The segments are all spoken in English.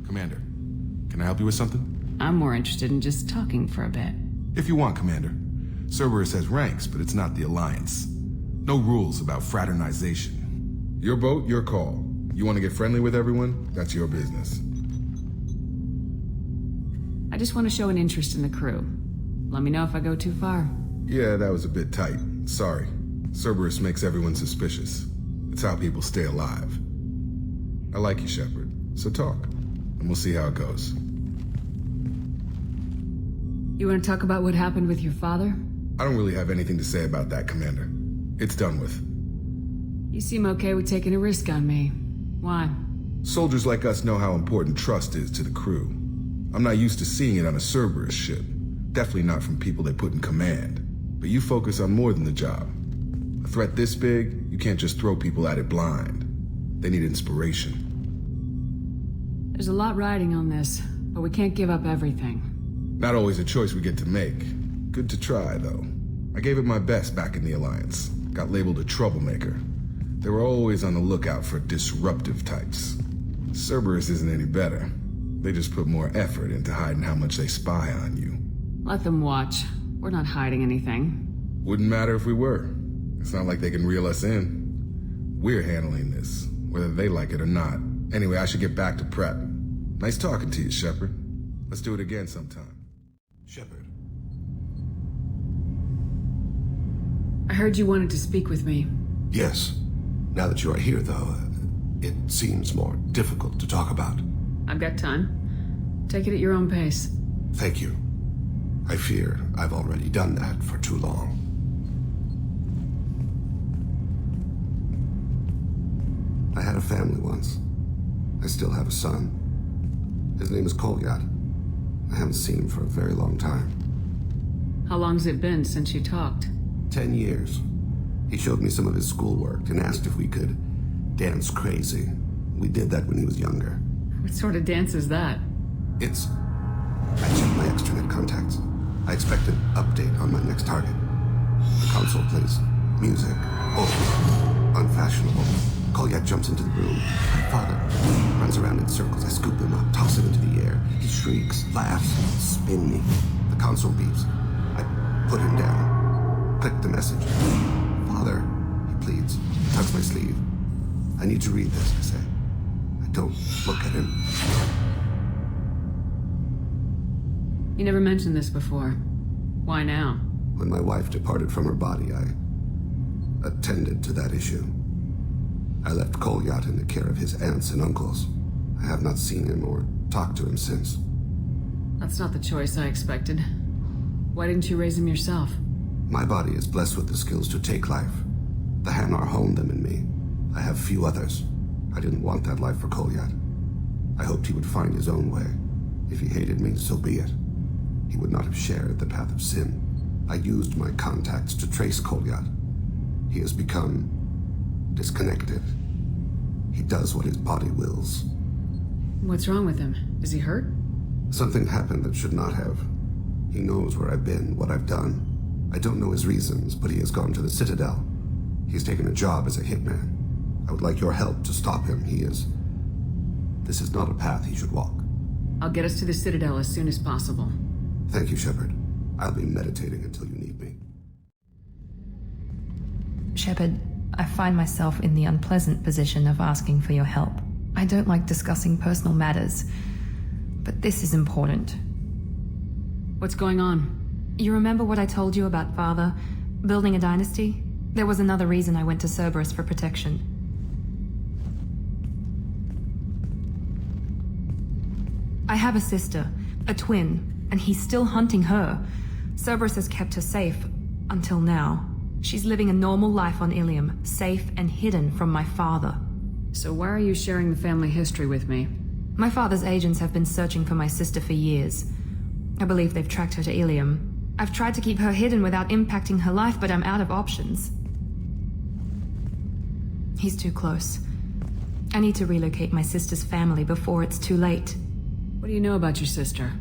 Commander, can I help you with something? I'm more interested in just talking for a bit. If you want, Commander. Cerberus has ranks, but it's not the Alliance. No rules about fraternization. Your boat, your call. You want to get friendly with everyone? That's your business. I just want to show an interest in the crew. Let me know if I go too far. Yeah, that was a bit tight. Sorry. Cerberus makes everyone suspicious. It's how people stay alive. I like you, Shepard. So talk, and we'll see how it goes. You want to talk about what happened with your father? I don't really have anything to say about that, Commander. It's done with. You seem okay with taking a risk on me. Why? Soldiers like us know how important trust is to the crew. I'm not used to seeing it on a Cerberus ship. Definitely not from people they put in command. But you focus on more than the job. A threat this big, you can't just throw people at it blind. They need inspiration. There's a lot riding on this, but we can't give up everything. Not always a choice we get to make. Good to try, though. I gave it my best back in the Alliance. Got labeled a troublemaker. They were always on the lookout for disruptive types. Cerberus isn't any better. They just put more effort into hiding how much they spy on you. Let them watch. We're not hiding anything. Wouldn't matter if we were. It's not like they can reel us in. We're handling this, whether they like it or not. Anyway, I should get back to prep. Nice talking to you, Shepard. Let's do it again sometime. Shepard. I heard you wanted to speak with me. Yes. Now that you are here, though, it seems more difficult to talk about. I've got time. Take it at your own pace. Thank you. I fear I've already done that for too long. I had a family once. I still have a son. His name is Kolyat. I haven't seen him for a very long time. How long's it been since you talked? 10 years. He showed me some of his schoolwork and asked if we could dance crazy. We did that when he was younger. What sort of dance is that? It's... I checked my extranet contacts. I expect an update on my next target. The console plays music. Oh, unfashionable. Kolyat jumps into the room. My father runs around in circles. I scoop him up, toss him into the air. He shrieks, laughs, spin me. The console beeps. I put him down. Click the message. Father, he pleads. He tugs my sleeve. I need to read this, I say. I don't look at him. You never mentioned this before. Why now? When my wife departed from her body, I attended to that issue. I left Kolyat in the care of his aunts and uncles. I have not seen him or talked to him since. That's not the choice I expected. Why didn't you raise him yourself? My body is blessed with the skills to take life. The Hanar honed them in me. I have few others. I didn't want that life for Kolyat. I hoped he would find his own way. If he hated me, so be it. He would not have shared the path of sin. I used my contacts to trace Kolyat. He has become disconnected. He does what his body wills. What's wrong with him? Is he hurt? Something happened that should not have. He knows where I've been, what I've done. I don't know his reasons, but he has gone to the Citadel. He's taken a job as a hitman. I would like your help to stop him. This is not a path he should walk. I'll get us to the Citadel as soon as possible. Thank you, Shepard. I'll be meditating until you need me. Shepard, I find myself in the unpleasant position of asking for your help. I don't like discussing personal matters, but this is important. What's going on? You remember what I told you about Father? Building a dynasty? There was another reason I went to Cerberus for protection. I have a sister, a twin, and he's still hunting her. Cerberus has kept her safe, until now. She's living a normal life on Ilium, safe and hidden from my father. So why are you sharing the family history with me? My father's agents have been searching for my sister for years. I believe they've tracked her to Ilium. I've tried to keep her hidden without impacting her life, but I'm out of options. He's too close. I need to relocate my sister's family before it's too late. What do you know about your sister?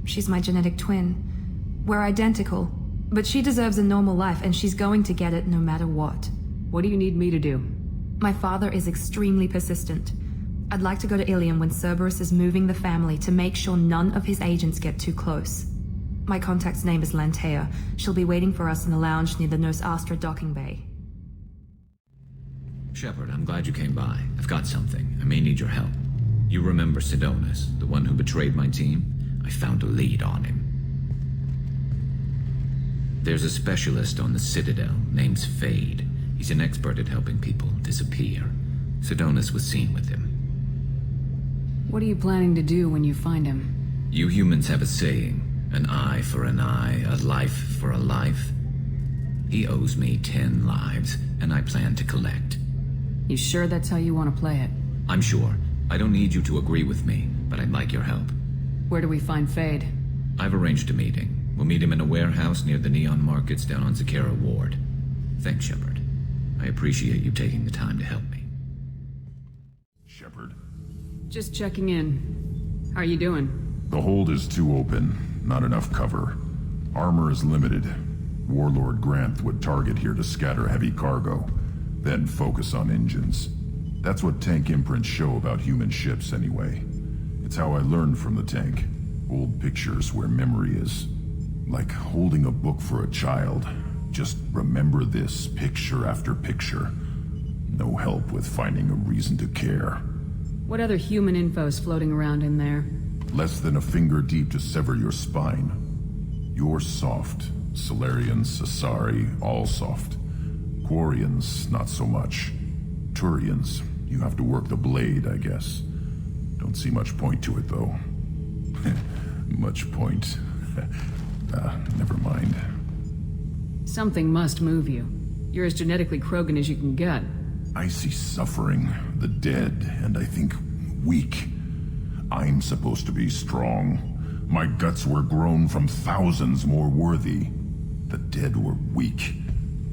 She's my genetic twin. We're identical, but she deserves a normal life and she's going to get it no matter what. What do you need me to do? My father is extremely persistent. I'd like to go to Ilium when Cerberus is moving the family to make sure none of his agents get too close. My contact's name is Lantea. She'll be waiting for us in the lounge near the Nos Astra docking bay. Shepard, I'm glad you came by. I've got something. I may need your help. You remember Sidonus, the one who betrayed my team? I found a lead on him. There's a specialist on the Citadel, named Fade. He's an expert at helping people disappear. Sidonus was seen with him. What are you planning to do when you find him? You humans have a saying, an eye for an eye, a life for a life. He owes me 10 lives, and I plan to collect. You sure that's how you want to play it? I'm sure. I don't need you to agree with me, but I'd like your help. Where do we find Fade? I've arranged a meeting. We'll meet him in a warehouse near the Neon Markets down on Zakera Ward. Thanks, Shepard. I appreciate you taking the time to help me. Shepard? Just checking in. How are you doing? The hold is too open. Not enough cover. Armor is limited. Warlord Granth would target here to scatter heavy cargo, then focus on engines. That's what tank imprints show about human ships anyway. It's how I learned from the tank. Old pictures where memory is. Like holding a book for a child. Just remember this, picture after picture. No help with finding a reason to care. What other human info's floating around in there? Less than a finger deep to sever your spine. You're soft. Solarians, Asari, all soft. Quarians, not so much. Turians, you have to work the blade, I guess. Don't see much point to it, though. Much point. Never mind. Something must move you. You're as genetically Krogan as you can get. I see suffering, the dead, and I think weak. I'm supposed to be strong. My guts were grown from thousands more worthy. The dead were weak.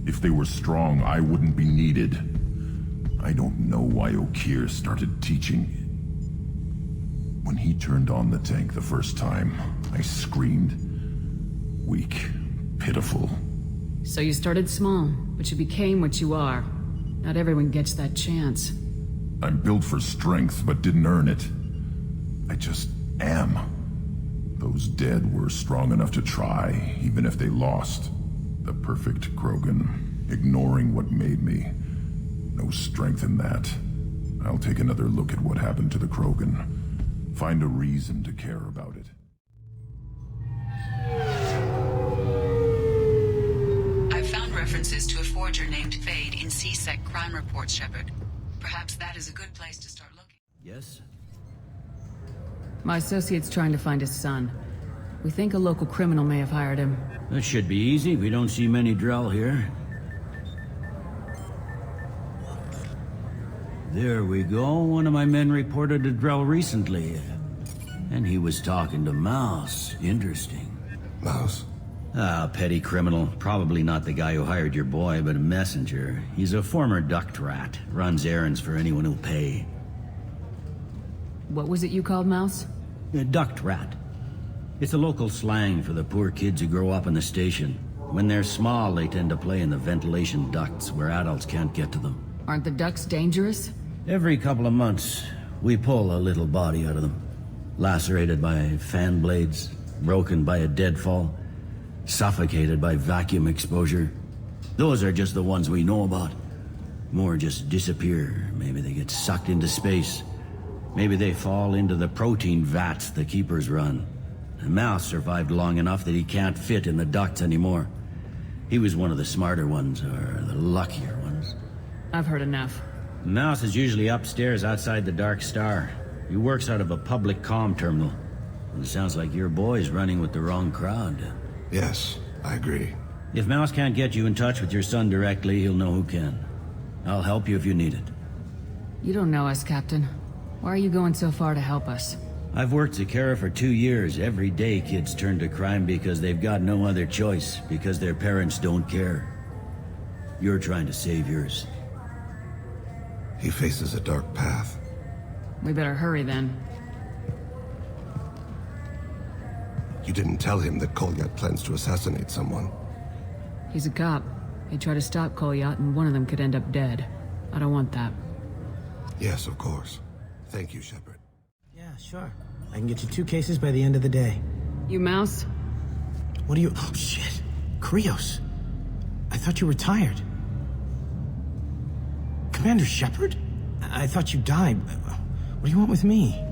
If they were strong, I wouldn't be needed. I don't know why Okeer started teaching. When he turned on the tank the first time, I screamed. Weak, pitiful. So you started small, but you became what you are. Not everyone gets that chance. I'm built for strength, but didn't earn it. I just am. Those dead were strong enough to try, even if they lost. The perfect Krogan, ignoring what made me. No strength in that. I'll take another look at what happened to the Krogan. Find a reason to care about it. I've found references to a forger named Fade in CSEC crime reports, Shepard. Perhaps that is a good place to start looking. Yes? My associate's trying to find his son. We think a local criminal may have hired him. That should be easy. We don't see many Drell here. There we go. One of my men reported a Drell recently. And he was talking to Mouse. Interesting. Mouse? Ah, petty criminal. Probably not the guy who hired your boy, but a messenger. He's a former duct rat. Runs errands for anyone who'll pay. What was it you called Mouse? A duct rat. It's a local slang for the poor kids who grow up in the station. When they're small, they tend to play in the ventilation ducts where adults can't get to them. Aren't the ducks dangerous? Every couple of months, we pull a little body out of them. Lacerated by fan blades, broken by a deadfall, suffocated by vacuum exposure. Those are just the ones we know about. More just disappear. Maybe they get sucked into space. Maybe they fall into the protein vats the Keepers run. The Mouse survived long enough that he can't fit in the ducts anymore. He was one of the smarter ones, or the luckier ones. I've heard enough. Mouse is usually upstairs outside the Dark Star. He works out of a public comm terminal. And it sounds like your boy's running with the wrong crowd. Yes, I agree. If Mouse can't get you in touch with your son directly, he'll know who can. I'll help you if you need it. You don't know us, Captain. Why are you going so far to help us? I've worked Zakera for 2 years. Every day kids turn to crime because they've got no other choice, because their parents don't care. You're trying to save yours. He faces a dark path. We better hurry then. You didn't tell him that Kolyat plans to assassinate someone. He's a cop. He'd try to stop Kolyat and one of them could end up dead. I don't want that. Yes, of course. Thank you, Shepard. Yeah, sure. I can get you 2 cases by the end of the day. You Mouse? What do you... Oh, shit. Krios. I thought you retired. Commander Shepard? I thought you died. What do you want with me?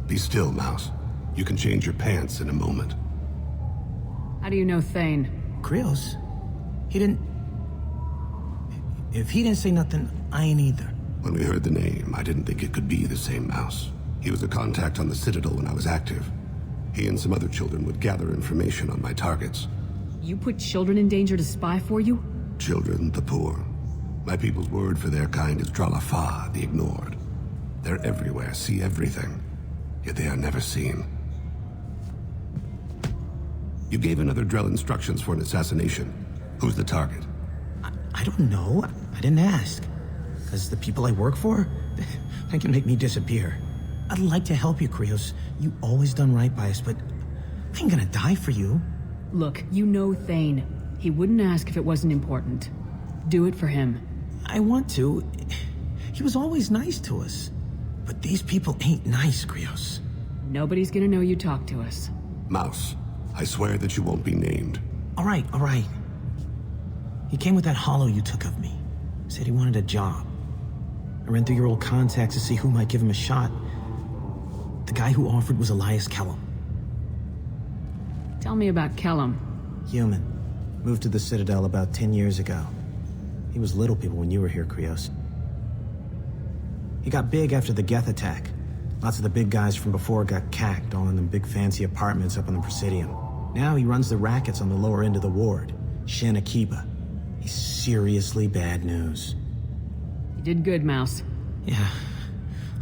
Be still, Mouse. You can change your pants in a moment. How do you know Thane? Krios? He didn't... If he didn't say nothing, I ain't either. When we heard the name, I didn't think it could be the same Mouse. He was a contact on the Citadel when I was active. He and some other children would gather information on my targets. You put children in danger to spy for you? Children, the poor. My people's word for their kind is Dralafa, the ignored. They're everywhere, see everything, yet they are never seen. You gave another Drell instructions for an assassination. Who's the target? I don't know. I didn't ask. Because the people I work for, they can make me disappear. I'd like to help you, Krios. You always done right by us, but I ain't gonna die for you. Look, you know Thane. He wouldn't ask if it wasn't important. Do it for him. I want to. He was always nice to us. But these people ain't nice, Krios. Nobody's gonna know you talked to us. Mouse, I swear that you won't be named. All right. He came with that hollow you took of me. Said he wanted a job. I ran through your old contacts to see who might give him a shot. The guy who offered was Elias Kellum. Tell me about Kellum. Human. Moved to the Citadel about 10 years ago. He was Little People when you were here, Krios. He got big after the Geth attack. Lots of the big guys from before got cacked all in them big fancy apartments up on the Presidium. Now he runs the rackets on the lower end of the ward, Shin Akiba. He's seriously bad news. You did good, Mouse. Yeah.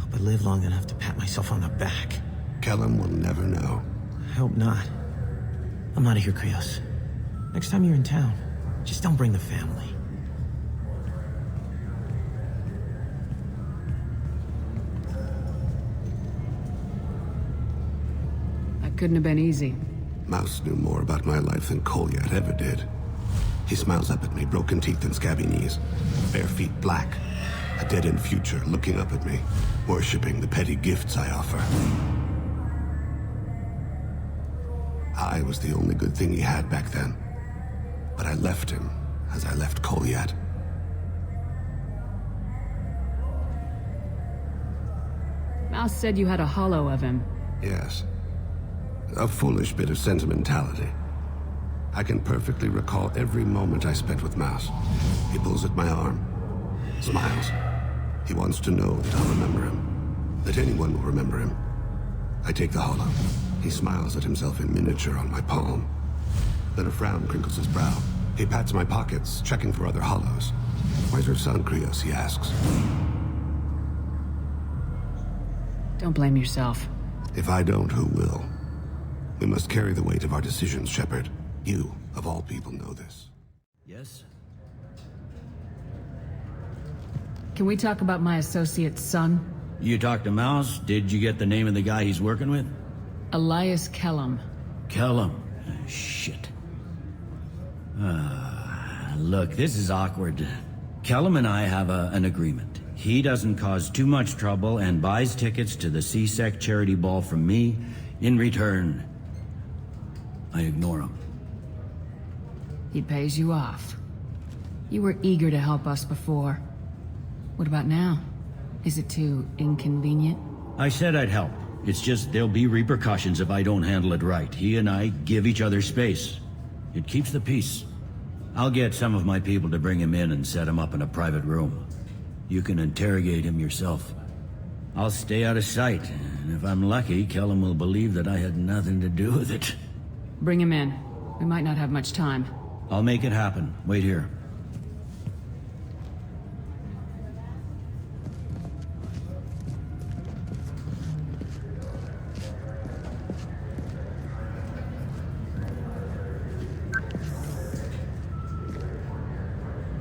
Hope I live long enough to pat myself on the back. Kellum will never know. I hope not. I'm out of here, Krios. Next time you're in town, just don't bring the family. That couldn't have been easy. Mouse knew more about my life than Kolyat ever did. He smiles up at me, broken teeth and scabby knees, bare feet black, a dead-end future looking up at me, worshipping the petty gifts I offer. I was the only good thing he had back then, but I left him as I left Kolyat. Mouse said you had a hollow of him. Yes. A foolish bit of sentimentality. I can perfectly recall every moment I spent with Mouse. He pulls at my arm, smiles. He wants to know that I'll remember him, that anyone will remember him. I take the hollow. He smiles at himself in miniature on my palm. Then a frown crinkles his brow. He pats my pockets, checking for other hollows. Where's your son, Krios, he asks. Don't blame yourself. If I don't, who will? We must carry the weight of our decisions, Shepard. You, of all people, know this. Yes? Can we talk about my associate's son? You talked to Mouse? Did you get the name of the guy he's working with? Elias Kellum. Kellum. Shit. Look, this is awkward. Kellum and I have an agreement. He doesn't cause too much trouble and buys tickets to the CSEC charity ball from me. In return, I ignore him. He pays you off. You were eager to help us before. What about now? Is it too inconvenient? I said I'd help. It's just there'll be repercussions if I don't handle it right. He and I give each other space. It keeps the peace. I'll get some of my people to bring him in and set him up in a private room. You can interrogate him yourself. I'll stay out of sight, and if I'm lucky, Kellum will believe that I had nothing to do with it. Bring him in. We might not have much time. I'll make it happen. Wait here.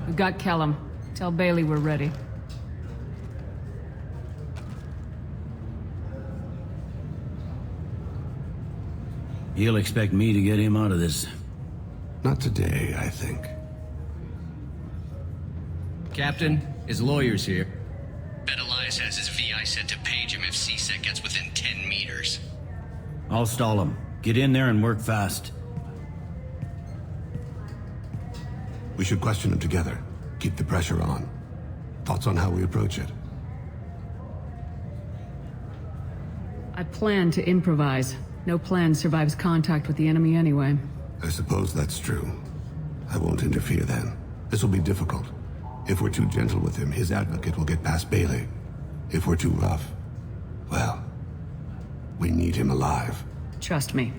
We've got Kellum. Tell Bailey we're ready. He'll expect me to get him out of this. Not today, I think. Captain, his lawyer's here. Bet Elias has his VIP I said to page him if CSEC gets within 10 meters. I'll stall him. Get in there and work fast. We should question him together. Keep the pressure on. Thoughts on how we approach it? I plan to improvise. No plan survives contact with the enemy anyway. I suppose that's true. I won't interfere then. This will be difficult. If we're too gentle with him, his advocate will get past Bailey. If we're too rough, well, we need him alive. Trust me.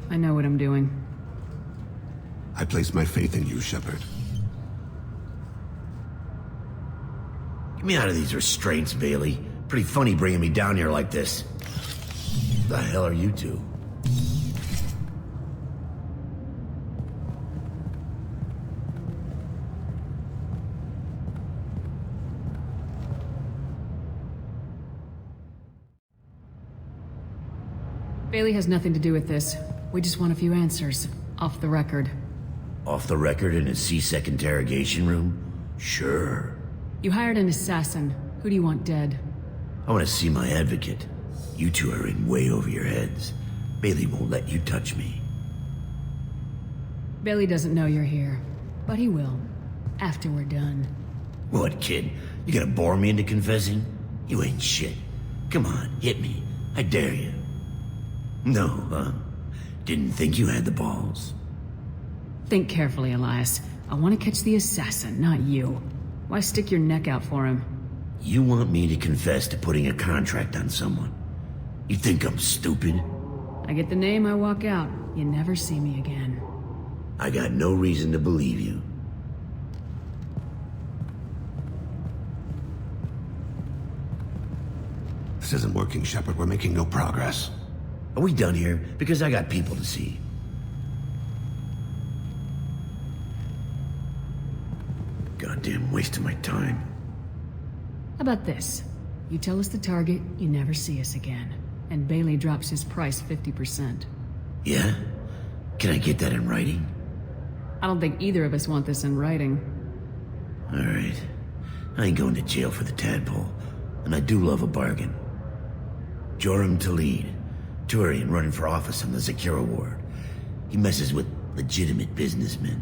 I know what I'm doing. I place my faith in you, Shepard. Get me out of these restraints, Bailey. Pretty funny bringing me down here like this. The hell are you two? Bailey has nothing to do with this. We just want a few answers. Off the record. Off the record in a CSEC interrogation room? Sure. You hired an assassin. Who do you want dead? I want to see my advocate. You two are in way over your heads. Bailey won't let you touch me. Bailey doesn't know you're here. But he will. After we're done. What, kid? You gonna bore me into confessing? You ain't shit. Come on, hit me. I dare you. No, huh? Didn't think you had the balls. Think carefully, Elias. I want to catch the assassin, not you. Why stick your neck out for him? You want me to confess to putting a contract on someone? You think I'm stupid? I get the name, I walk out. You never see me again. I got no reason to believe you. This isn't working, Shepard. We're making no progress. Are we done here? Because I got people to see. Goddamn waste of my time. How about this? You tell us the target, you never see us again. And Bailey drops his price 50%. Yeah? Can I get that in writing? I don't think either of us want this in writing. Alright. I ain't going to jail for the tadpole. And I do love a bargain. Joram Talid. Turian running for office on the Zakira ward. He messes with legitimate businessmen.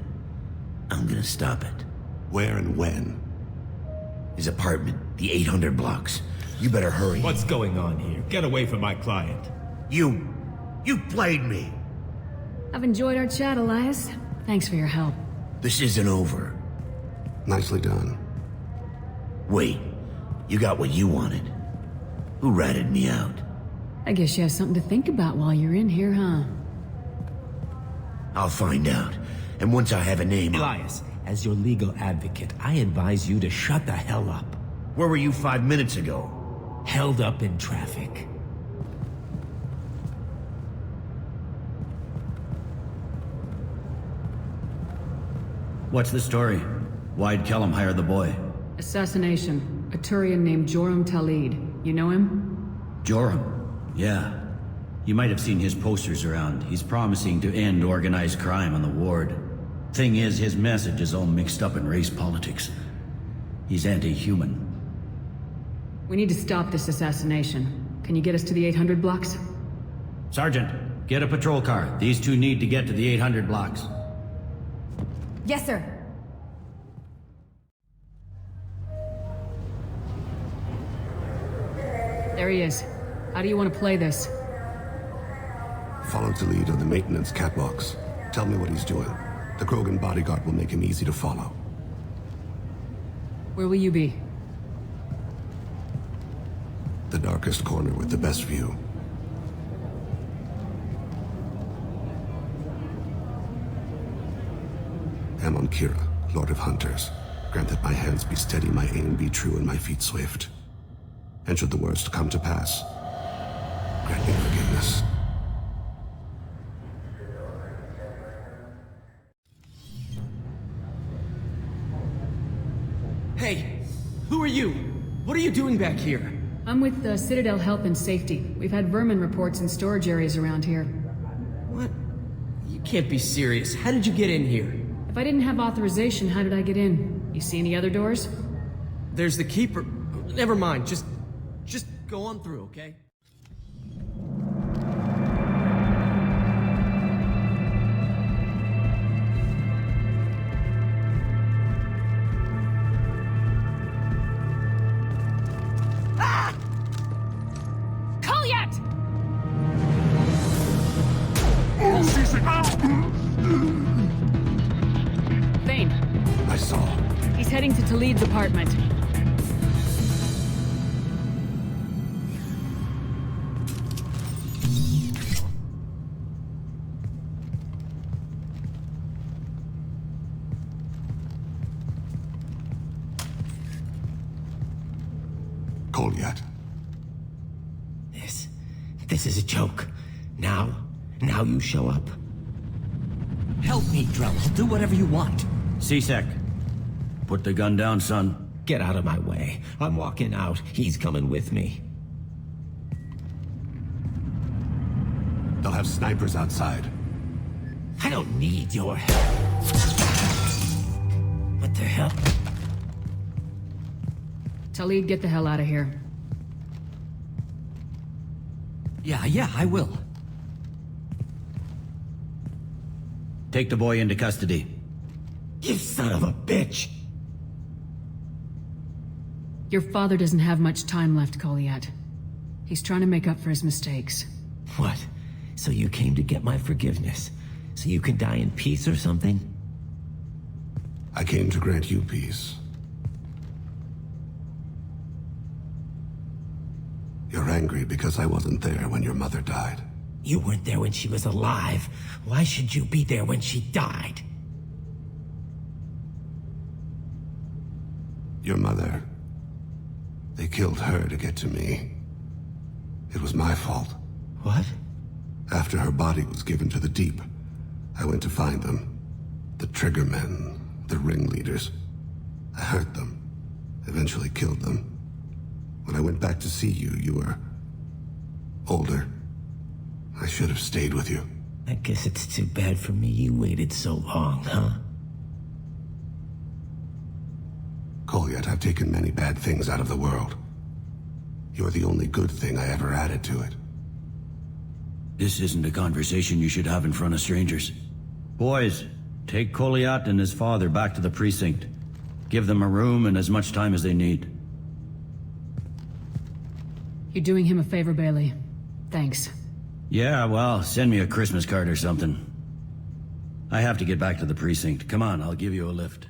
I'm gonna stop it. Where and when? His apartment, the 800 blocks. You better hurry. What's going on here? Get away from my client. You played me. I've enjoyed our chat, Elias. Thanks for your help. This isn't over. Nicely done. Wait, you got what you wanted. Who ratted me out? I guess you have something to think about while you're in here, huh? I'll find out. And once I have a name... Elias, as your legal advocate, I advise you to shut the hell up. Where were you 5 minutes ago? Held up in traffic. What's the story? Why'd Kellum hire the boy? Assassination. A Turian named Joram Talid. You know him? Joram? Yeah. You might have seen his posters around. He's promising to end organized crime on the ward. Thing is, his message is all mixed up in race politics. He's anti-human. We need to stop this assassination. Can you get us to the 800 blocks? Sergeant, get a patrol car. These two need to get to the 800 blocks. Yes, sir. There he is. How do you want to play this? Follow the lead on the maintenance catwalks. Tell me what he's doing. The Krogan bodyguard will make him easy to follow. Where will you be? The darkest corner with the best view. Amon Kira, Lord of Hunters. Grant that my hands be steady, my aim be true, and my feet swift. And should the worst come to pass, grant me forgiveness. Hey, who are you? What are you doing back here? I'm with Citadel Health and Safety. We've had vermin reports in storage areas around here. What? You can't be serious. How did you get in here? If I didn't have authorization, how did I get in? You see any other doors? There's the Keeper. Never mind, just go on through, okay? Kolyat! Thane. I saw. He's heading to Talid's apartment. Kolyat. This is a joke. Now you show up? Help me, Drell. I'll do whatever you want. C-Sec, put the gun down, son. Get out of my way. I'm walking out. He's coming with me. They'll have snipers outside. I don't need your help. What the hell? Talid, get the hell out of here. Yeah, I will. Take the boy into custody. You son of a bitch! Your father doesn't have much time left, Kolyat. He's trying to make up for his mistakes. What? So you came to get my forgiveness? So you can die in peace or something? I came to grant you peace. You're angry because I wasn't there when your mother died. You weren't there when she was alive. Why should you be there when she died? Your mother. They killed her to get to me. It was my fault. What? After her body was given to the Deep, I went to find them. The Triggermen, the ringleaders. I hurt them. Eventually killed them. When I went back to see you, you were older. I should have stayed with you. I guess it's too bad for me you waited so long, huh? Kolyat, I've taken many bad things out of the world. You're the only good thing I ever added to it. This isn't a conversation you should have in front of strangers. Boys, take Kolyat and his father back to the precinct. Give them a room and as much time as they need. You're doing him a favor, Bailey. Thanks. Yeah, well, send me a Christmas card or something. I have to get back to the precinct. Come on, I'll give you a lift.